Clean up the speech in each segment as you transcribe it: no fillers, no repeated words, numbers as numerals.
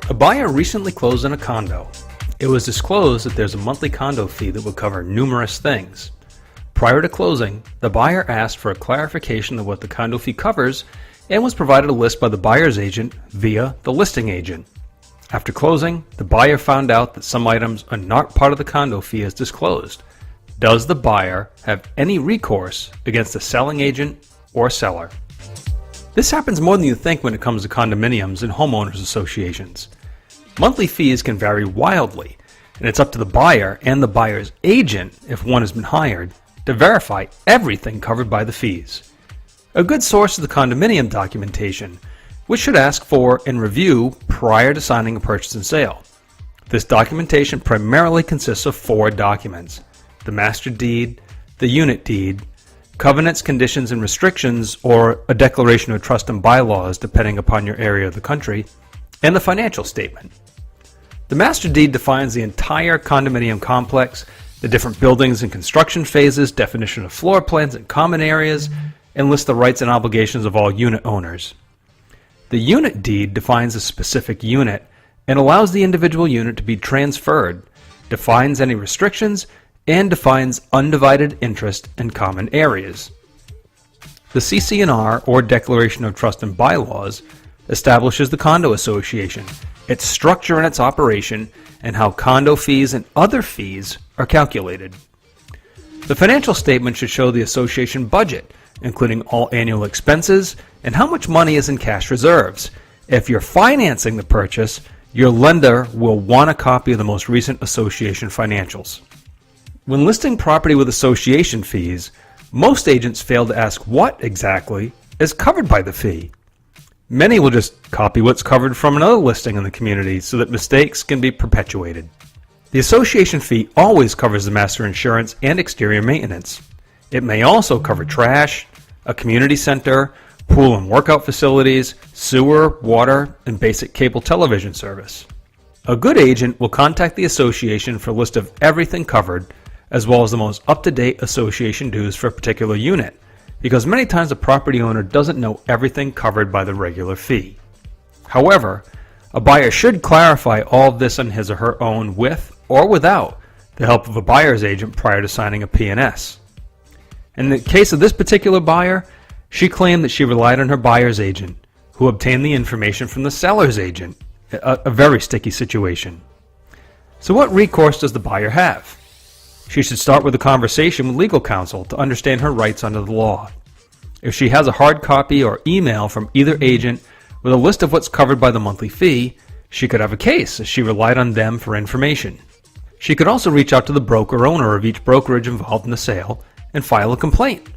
A buyer recently closed on a condo. It was disclosed that there's a monthly condo fee that would cover numerous things. Prior to closing, the buyer asked for a clarification of what the condo fee covers and was provided a list by the buyer's agent via the listing agent. After closing, the buyer found out that some items are not part of the condo fee as disclosed. Does the buyer have any recourse against the selling agent or seller? This happens more than you think when it comes to condominiums and homeowners associations. Monthly fees can vary wildly, and it's up to the buyer and the buyer's agent, if one has been hired, to verify everything covered by the fees. A good source is the Condominium Documentation, which should ask for and review prior to signing a purchase and sale. This documentation primarily consists of 4 documents: the master deed, the unit deed, covenants, conditions, and restrictions, or a declaration of trust and bylaws depending upon your area of the country, and the financial statement. The master deed defines the entire condominium complex, the different buildings and construction phases, definition of floor plans and common areas, and lists the rights and obligations of all unit owners. The unit deed defines a specific unit and allows the individual unit to be transferred, defines any restrictions, and defines undivided interest in common areas. The CC&R, or Declaration of Trust and Bylaws, establishes the condo association, its structure and its operation, and how condo fees and other fees are calculated. The financial statement should show the association budget, including all annual expenses and how much money is in cash reserves. If you're financing the purchase, your lender will want a copy of the most recent association financials. When listing property with association fees, most agents fail to ask what exactly is covered by the fee. Many will just copy what's covered from another listing in the community so that mistakes can be perpetuated. The association fee always covers the master insurance and exterior maintenance. It may also cover trash, a community center, pool and workout facilities, sewer, water, and basic cable television service. A good agent will contact the association for a list of everything covered, as well as the most up-to-date association dues for a particular unit, because many times the property owner doesn't know everything covered by the regular fee. However, a buyer should clarify all of this on his or her own with or without the help of a buyer's agent prior to signing a P&S. In the case of this particular buyer, she claimed that she relied on her buyer's agent, who obtained the information from the seller's agent, a very sticky situation. So what recourse does the buyer have? She should start with a conversation with legal counsel to understand her rights under the law. If she has a hard copy or email from either agent with a list of what's covered by the monthly fee, she could have a case as she relied on them for information. She could also reach out to the broker owner of each brokerage involved in the sale and file a complaint.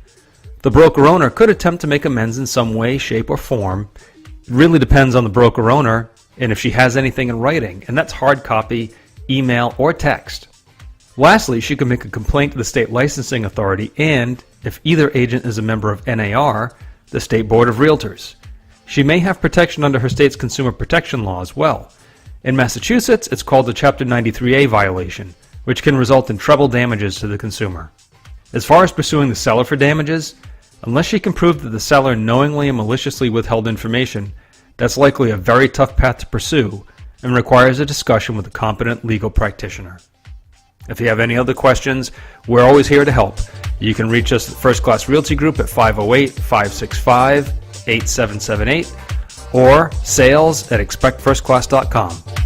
The broker owner could attempt to make amends in some way, shape, or form. It really depends on the broker owner and if she has anything in writing, and that's hard copy, email, or text. Lastly, she could make a complaint to the state licensing authority and, if either agent is a member of NAR, the State Board of Realtors. She may have protection under her state's consumer protection law as well. In Massachusetts, it's called a Chapter 93A violation, which can result in treble damages to the consumer. As far as pursuing the seller for damages, unless she can prove that the seller knowingly and maliciously withheld information, that's likely a very tough path to pursue and requires a discussion with a competent legal practitioner. If you have any other questions, we're always here to help. You can reach us at First Class Realty Group at 508-565-8778 or sales@expectfirstclass.com.